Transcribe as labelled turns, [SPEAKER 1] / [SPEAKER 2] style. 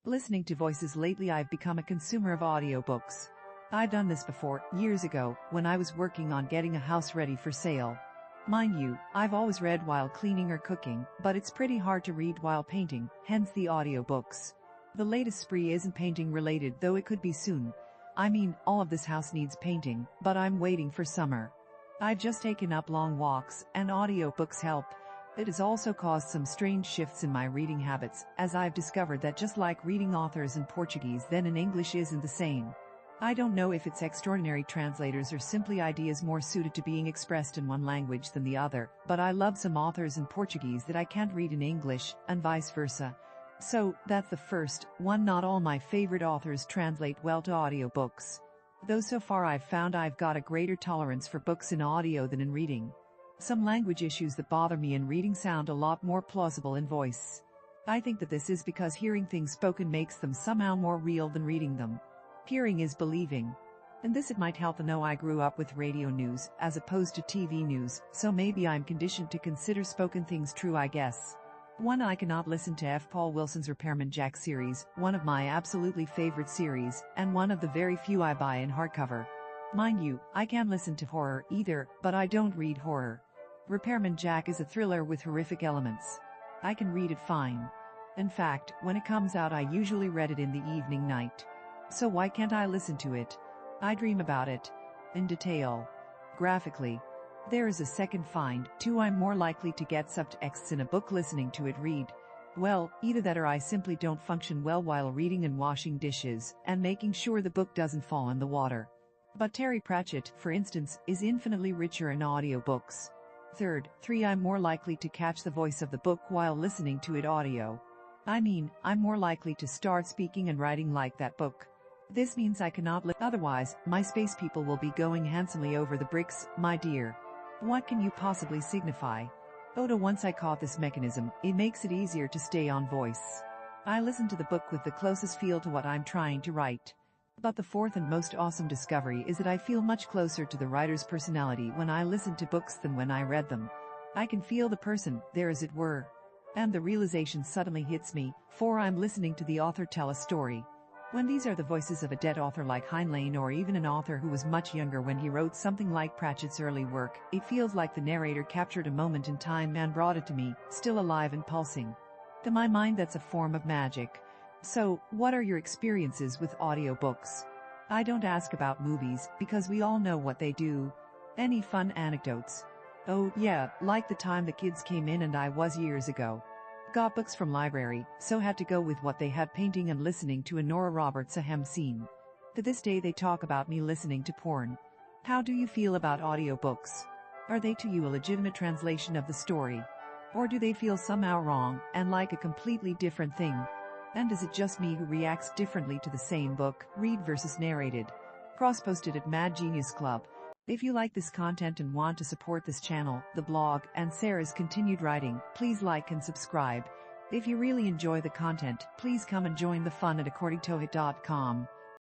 [SPEAKER 1] Listening to voices lately, I've become a consumer of audiobooks. I've done this before, years ago, when I was working on getting a house ready for sale. Mind you, I've always read while cleaning or cooking, but it's pretty hard to read while painting, hence the audiobooks. The latest spree isn't painting related, though it could be soon. I mean, all of this house needs painting, but I'm waiting for summer. I've just taken up long walks, and audiobooks help. It has also caused some strange shifts in my reading habits, as I've discovered that just like reading authors in Portuguese then in English isn't the same. I don't know if it's extraordinary translators or simply ideas more suited to being expressed in one language than the other, but I love some authors in Portuguese that I can't read in English, and vice versa. So, that's the first one. Not all my favorite authors translate well to audiobooks. Though so far I've found I've got a greater tolerance for books in audio than in reading. Some language issues that bother me in reading sound a lot more plausible in voice. I think that this is because hearing things spoken makes them somehow more real than reading them. Hearing is believing. And this it might help to know I grew up with radio news, as opposed to TV news, so maybe I'm conditioned to consider spoken things true, I guess. One, I cannot listen to F. Paul Wilson's Repairman Jack series, one of my absolutely favorite series, and one of the very few I buy in hardcover. Mind you, I can listen to horror either, but I don't read horror. Repairman Jack is a thriller with horrific elements. I can read it fine. In fact, when it comes out I usually read it in the evening night. So why can't I listen to it? I dream about it. In detail. Graphically. There is a second find, too. I'm more likely to get subtexts in a book listening to it read. Well, either that or I simply don't function well while reading and washing dishes, and making sure the book doesn't fall in the water. But Terry Pratchett, for instance, is infinitely richer in audiobooks. Third, I'm more likely to catch the voice of the book while listening to it audio. I mean, I'm more likely to start speaking and writing like that book. This means I cannot otherwise, my space people will be going handsomely over the bricks, my dear. What can you possibly signify? Oda, once I caught this mechanism, it makes it easier to stay on voice. I listen to the book with the closest feel to what I'm trying to write. But the fourth and most awesome discovery is that I feel much closer to the writer's personality when I listen to books than when I read them. I can feel the person there, as it were. And the realization suddenly hits me, for I'm listening to the author tell a story. When these are the voices of a dead author like Heinlein, or even an author who was much younger when he wrote something like Pratchett's early work, it feels like the narrator captured a moment in time and brought it to me, still alive and pulsing. To my mind, that's a form of magic. So, what are your experiences with audiobooks? I don't ask about movies, because we all know what they do. Any fun anecdotes? Oh, yeah, like the time the kids came in and I was years ago. Got books from library, so had to go with what they had, painting and listening to a Nora Roberts ahem scene. To this day they talk about me listening to porn. How do you feel about audiobooks? Are they to you a legitimate translation of the story? Or do they feel somehow wrong, and like a completely different thing? And is it just me who reacts differently to the same book, read versus narrated? Cross-posted at Mad Genius Club. If you like this content and want to support this channel, the blog, and Sarah's continued writing, please like and subscribe. If you really enjoy the content, please come and join the fun at accordingtohoot.com.